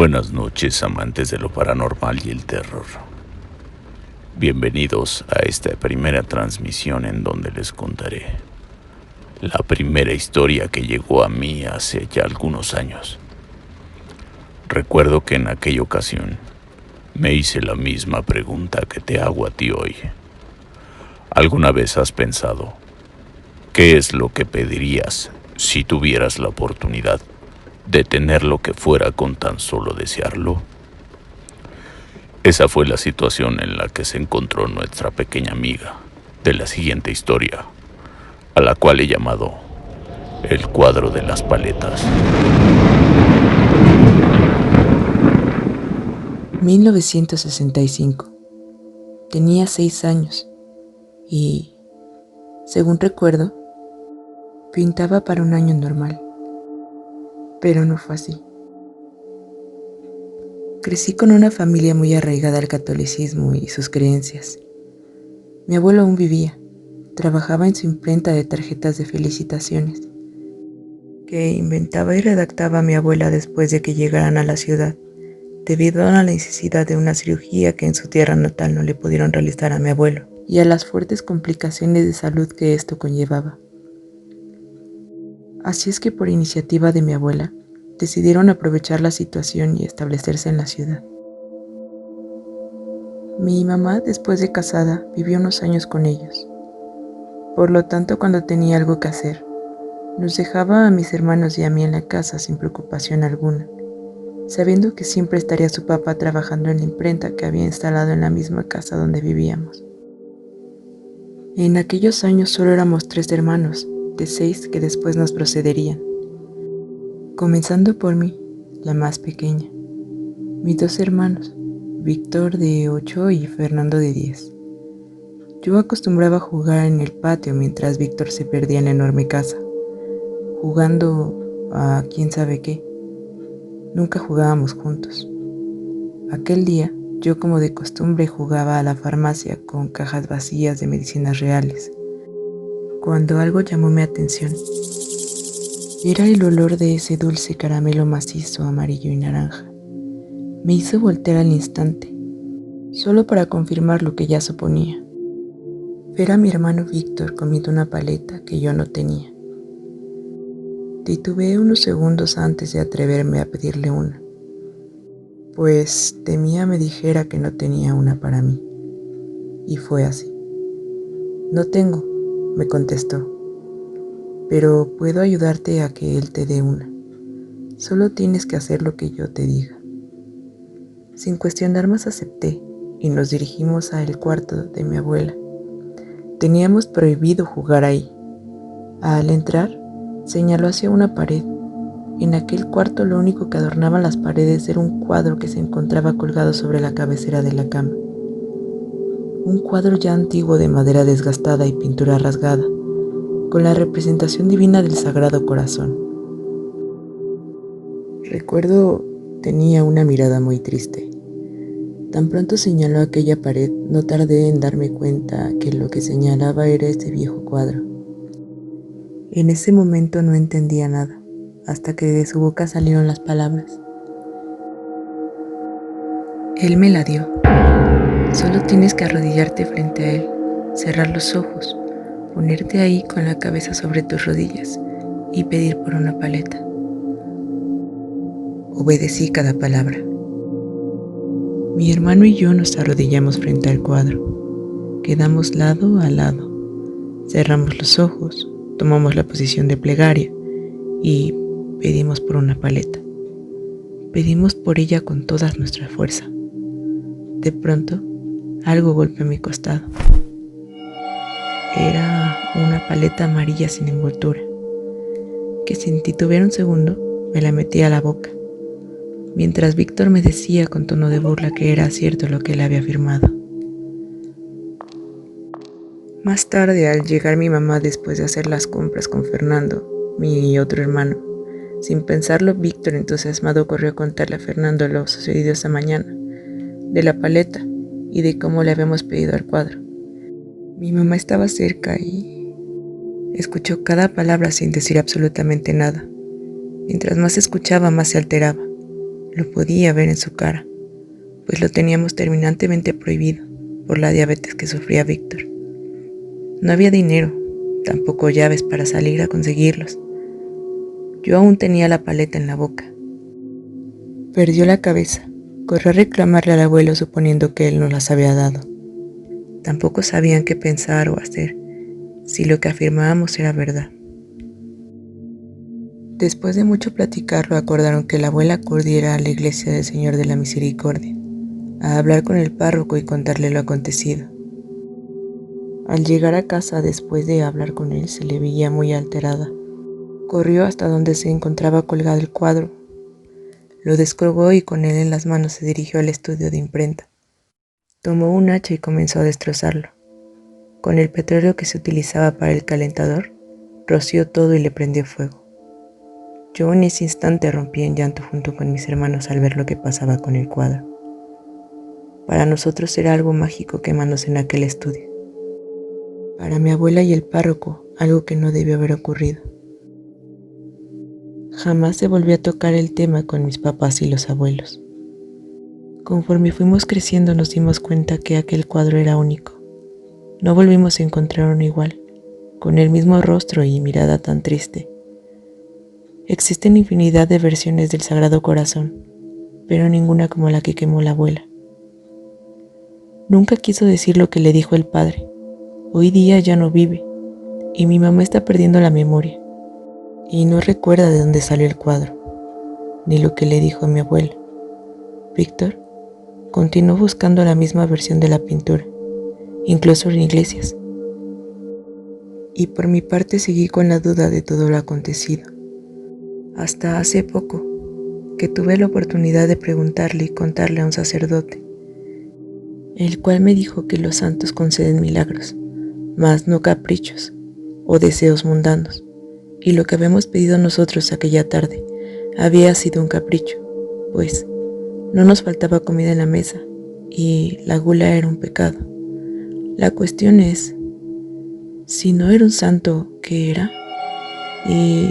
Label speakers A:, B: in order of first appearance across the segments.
A: Buenas noches, amantes de lo paranormal y el terror. Bienvenidos a esta primera transmisión en donde les contaré la primera historia que llegó a mí hace ya algunos años. Recuerdo que en aquella ocasión me hice la misma pregunta que te hago a ti hoy. ¿Alguna vez has pensado qué es lo que pedirías si tuvieras la oportunidad de tener lo que fuera con tan solo desearlo? Esa fue la situación en la que se encontró nuestra pequeña amiga de la siguiente historia, a la cual he llamado el cuadro de las paletas.
B: 1965. Tenía 6 años y, según recuerdo, pintaba para un año normal. Pero no fue así. Crecí con una familia muy arraigada al catolicismo y sus creencias. Mi abuelo aún vivía, trabajaba en su imprenta de tarjetas de felicitaciones, que inventaba y redactaba mi abuela después de que llegaran a la ciudad, debido a la necesidad de una cirugía que en su tierra natal no le pudieron realizar a mi abuelo, y a las fuertes complicaciones de salud que esto conllevaba. Así es que por iniciativa de mi abuela, decidieron aprovechar la situación y establecerse en la ciudad. Mi mamá, después de casada, vivió unos años con ellos. Por lo tanto, cuando tenía algo que hacer, nos dejaba a mis hermanos y a mí en la casa sin preocupación alguna, sabiendo que siempre estaría su papá trabajando en la imprenta que había instalado en la misma casa donde vivíamos. En aquellos años solo éramos 3 hermanos, de 6 que después nos procederían. Comenzando por mí, la más pequeña. Mis 2 hermanos, Víctor de 8 y Fernando de 10. Yo acostumbraba a jugar en el patio mientras Víctor se perdía en la enorme casa, jugando a quién sabe qué. Nunca jugábamos juntos. Aquel día, yo como de costumbre jugaba a la farmacia con cajas vacías de medicinas reales, cuando algo llamó mi atención. Era el olor de ese dulce caramelo macizo, amarillo y naranja. Me hizo voltear al instante, solo para confirmar lo que ya suponía. Ver a mi hermano Víctor comiendo una paleta que yo no tenía. Titubeé unos segundos antes de atreverme a pedirle una, pues temía me dijera que no tenía una para mí. Y fue así. No tengo, me contestó, pero puedo ayudarte a que él te dé una. Solo tienes que hacer lo que yo te diga. Sin cuestionar más acepté y nos dirigimos al cuarto de mi abuela. Teníamos prohibido jugar ahí. Al entrar, señaló hacia una pared. En aquel cuarto lo único que adornaba las paredes era un cuadro que se encontraba colgado sobre la cabecera de la cama. Un cuadro ya antiguo de madera desgastada y pintura rasgada, con la representación divina del Sagrado Corazón. Recuerdo tenía una mirada muy triste. Tan pronto señaló aquella pared, no tardé en darme cuenta que lo que señalaba era ese viejo cuadro. En ese momento no entendía nada, hasta que de su boca salieron las palabras. Él me la dio. Solo tienes que arrodillarte frente a él, cerrar los ojos, ponerte ahí con la cabeza sobre tus rodillas y pedir por una paleta. Obedecí cada palabra. Mi hermano y yo nos arrodillamos frente al cuadro. Quedamos lado a lado. Cerramos los ojos, tomamos la posición de plegaria y pedimos por una paleta. Pedimos por ella con toda nuestra fuerza. De pronto, algo golpeó mi costado. Era una paleta amarilla sin envoltura, que sin titubear un segundo me la metí a la boca, mientras Víctor me decía con tono de burla que era cierto lo que él había afirmado. Más tarde, al llegar mi mamá después de hacer las compras con Fernando, mi otro hermano, sin pensarlo, Víctor, entusiasmado, corrió a contarle a Fernando lo sucedido esa mañana, de la paleta y de cómo le habíamos pedido al cuadro. Mi mamá estaba cerca y escuchó cada palabra sin decir absolutamente nada. Mientras más escuchaba, más se alteraba. Lo podía ver en su cara, pues lo teníamos terminantemente prohibido por la diabetes que sufría Víctor. No había dinero, tampoco llaves para salir a conseguirlos. Yo aún tenía la paleta en la boca. Perdió la cabeza. Corrió a reclamarle al abuelo suponiendo que él no las había dado. Tampoco sabían qué pensar o hacer, si lo que afirmábamos era verdad. Después de mucho platicarlo, acordaron que la abuela acudiera a la iglesia del Señor de la Misericordia, a hablar con el párroco y contarle lo acontecido. Al llegar a casa, después de hablar con él, se le veía muy alterada. Corrió hasta donde se encontraba colgado el cuadro. Lo descolgó y con él en las manos se dirigió al estudio de imprenta. Tomó un hacha y comenzó a destrozarlo. Con el petróleo que se utilizaba para el calentador, roció todo y le prendió fuego. Yo en ese instante rompí en llanto junto con mis hermanos al ver lo que pasaba con el cuadro. Para nosotros era algo mágico quemándose en aquel estudio. Para mi abuela y el párroco, algo que no debió haber ocurrido. Jamás se volvió a tocar el tema con mis papás y los abuelos. Conforme fuimos creciendo nos dimos cuenta que aquel cuadro era único. No volvimos a encontrar uno igual, con el mismo rostro y mirada tan triste. Existen infinidad de versiones del Sagrado Corazón, pero ninguna como la que quemó la abuela. Nunca quiso decir lo que le dijo el padre. Hoy día ya no vive, y mi mamá está perdiendo la memoria, y no recuerda de dónde salió el cuadro, ni lo que le dijo a mi abuela. Víctor continuó buscando la misma versión de la pintura, incluso en iglesias. Y por mi parte seguí con la duda de todo lo acontecido. Hasta hace poco, que tuve la oportunidad de preguntarle y contarle a un sacerdote, el cual me dijo que los santos conceden milagros, mas no caprichos o deseos mundanos, y lo que habíamos pedido nosotros aquella tarde había sido un capricho, pues no nos faltaba comida en la mesa y la gula era un pecado. La cuestión es, si no era un santo, ¿qué era? Y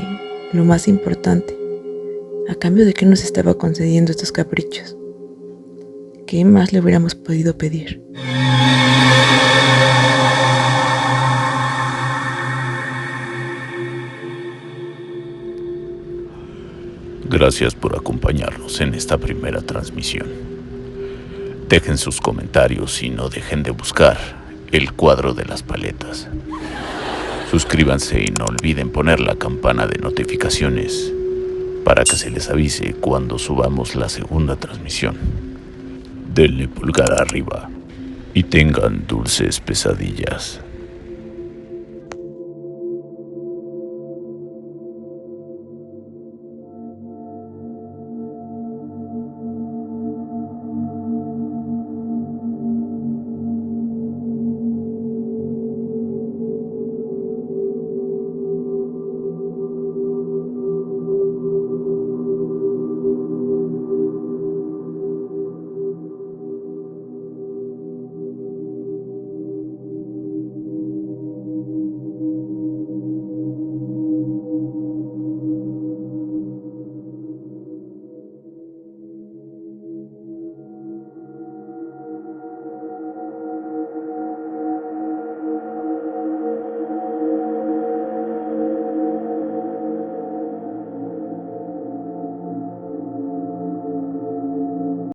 B: lo más importante, ¿a cambio de qué nos estaba concediendo estos caprichos? ¿Qué más le hubiéramos podido pedir?
A: Gracias por acompañarnos en esta primera transmisión. Dejen sus comentarios y no dejen de buscar el cuadro de las paletas. Suscríbanse y no olviden poner la campana de notificaciones para que se les avise cuando subamos la segunda transmisión. Denle pulgar arriba y tengan dulces pesadillas.